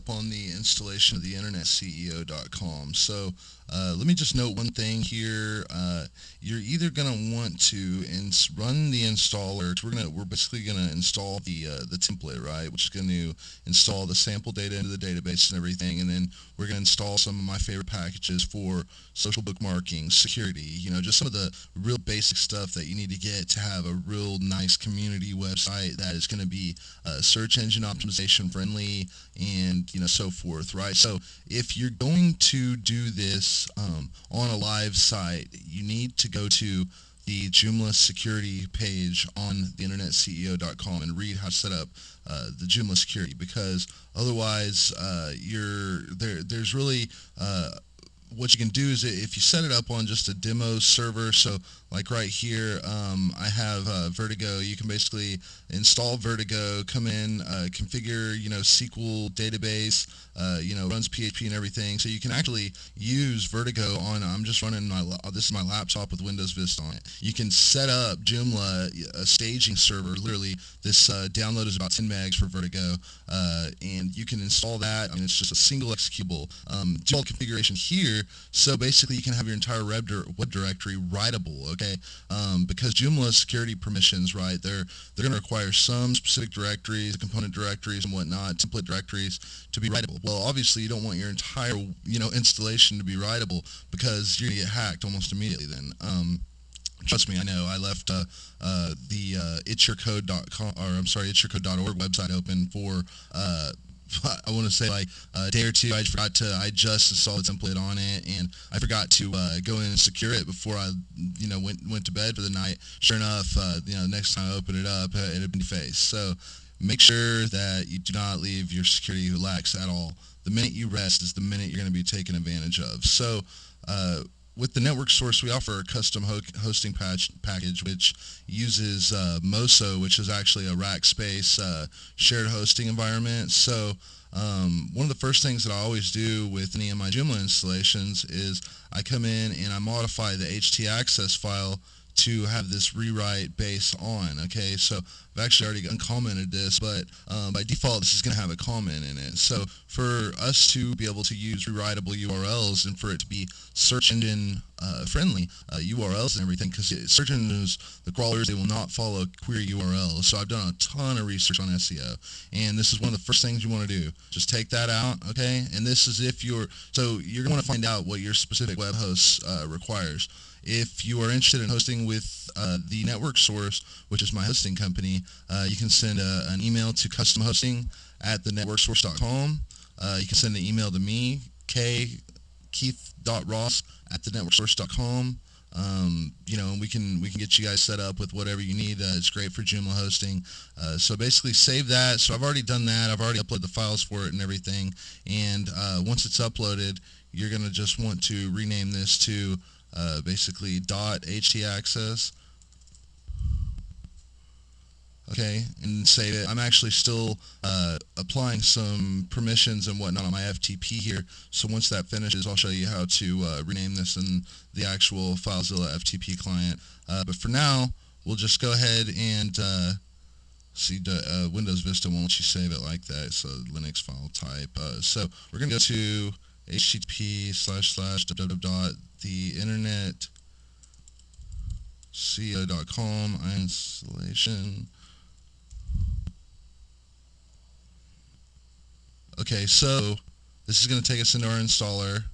up on the installation of the htaccess.com. So let me just note one thing here. You're either going to want to run the installer. We're basically going to install the template, right, which is going to install the sample data into the database and everything, and then we're going to install some of my favorite packages for social bookmarking, security, just some of the real basic stuff that you need to get to have a real nice community website that is going to be search engine optimization friendly, and so forth, right? So if you're going to do this on a live site, you need to go to the Joomla security page on the internetceo.com and read how to set up the Joomla security, because otherwise there's really what you can do is if you set it up on just a demo server, so like right here, I have Vertigo. You can basically install Vertigo, come in, configure, SQL database, runs PHP and everything. So you can actually use Vertigo on, I'm just running this is my laptop with Windows Vista on it. You can set up Joomla, a staging server. Literally, this download is about 10 megs for Vertigo, and you can install that. It's just a single executable. Do all the configuration here, so basically you can have your entire web directory writable. Okay, because Joomla security permissions, right? They're going to require some specific directories, component directories, and whatnot, template directories to be writable. Well, obviously you don't want your entire installation to be writable, because you're going to get hacked almost immediately. Then, trust me, I know. I left the htaccess.com, or I'm sorry, htaccess.org website open for I want to say like a day or two. I just installed the template on it, and I forgot to go in and secure it before I went to bed for the night. Sure enough, next time I opened it up, it had been defaced. So make sure that you do not leave your security lax at all. The minute you rest is the minute you're going to be taken advantage of. So with the network source, we offer a custom hosting package which uses Moso, which is actually a rack space shared hosting environment. So one of the first things that I always do with any of my Joomla installations is I come in and I modify the htaccess file to have this rewrite base on. Okay, so I've actually already uncommented this, but by default this is going to have a comment in it. So for us to be able to use rewritable URLs and for it to be search engine friendly URLs and everything, because search engines, the crawlers, they will not follow query URLs. So I've done a ton of research on SEO, and this is one of the first things you want to do. Just take that out, okay? And this is if you're going to want to find out what your specific web host requires. If you are interested in hosting with the network source, which is my hosting company, you can send an email to customhosting@thenetworksource.com. You can send an email to me, keith.ross@thenetworksource.com. And we can get you guys set up with whatever you need. It's great for Joomla hosting. So basically save that. So I've already done that. I've already uploaded the files for it and everything. And once it's uploaded, you're going to just want to rename this to basically .htaccess, okay, and save it. I'm actually still applying some permissions and whatnot on my FTP here, so once that finishes I'll show you how to rename this in the actual FileZilla FTP client. But for now we'll just go ahead and see, Windows Vista won't let you save it like that, so Linux file type. So we're going to go to http://www.theinternetceo.com installation. Okay, so this is going to take us into our installer.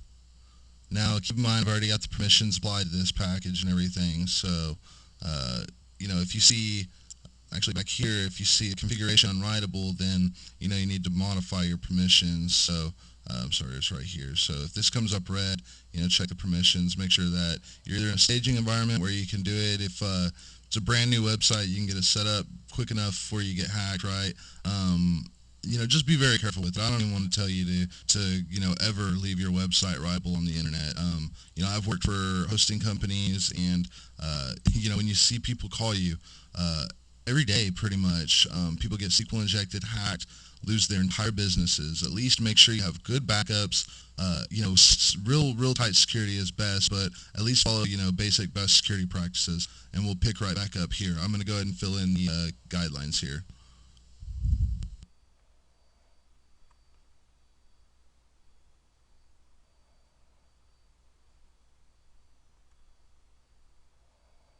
Now keep in mind I've already got the permissions applied to this package and everything, so if you see, actually back here, if you see a configuration unwritable, then you need to modify your permissions. So I'm sorry, it's right here. So if this comes up red, check the permissions, make sure that you're either in a staging environment where you can do it. If it's a brand new website, you can get it set up quick enough before you get hacked, right? Just be very careful with it. I don't even want to tell you to ever leave your website writable on the internet. I've worked for hosting companies, and when you see people call you every day, pretty much, people get SQL injected, hacked, lose their entire businesses. At least make sure you have good backups. Real tight security is best, but at least follow basic best security practices, and we'll pick right back up here. I'm going to go ahead and fill in the guidelines here.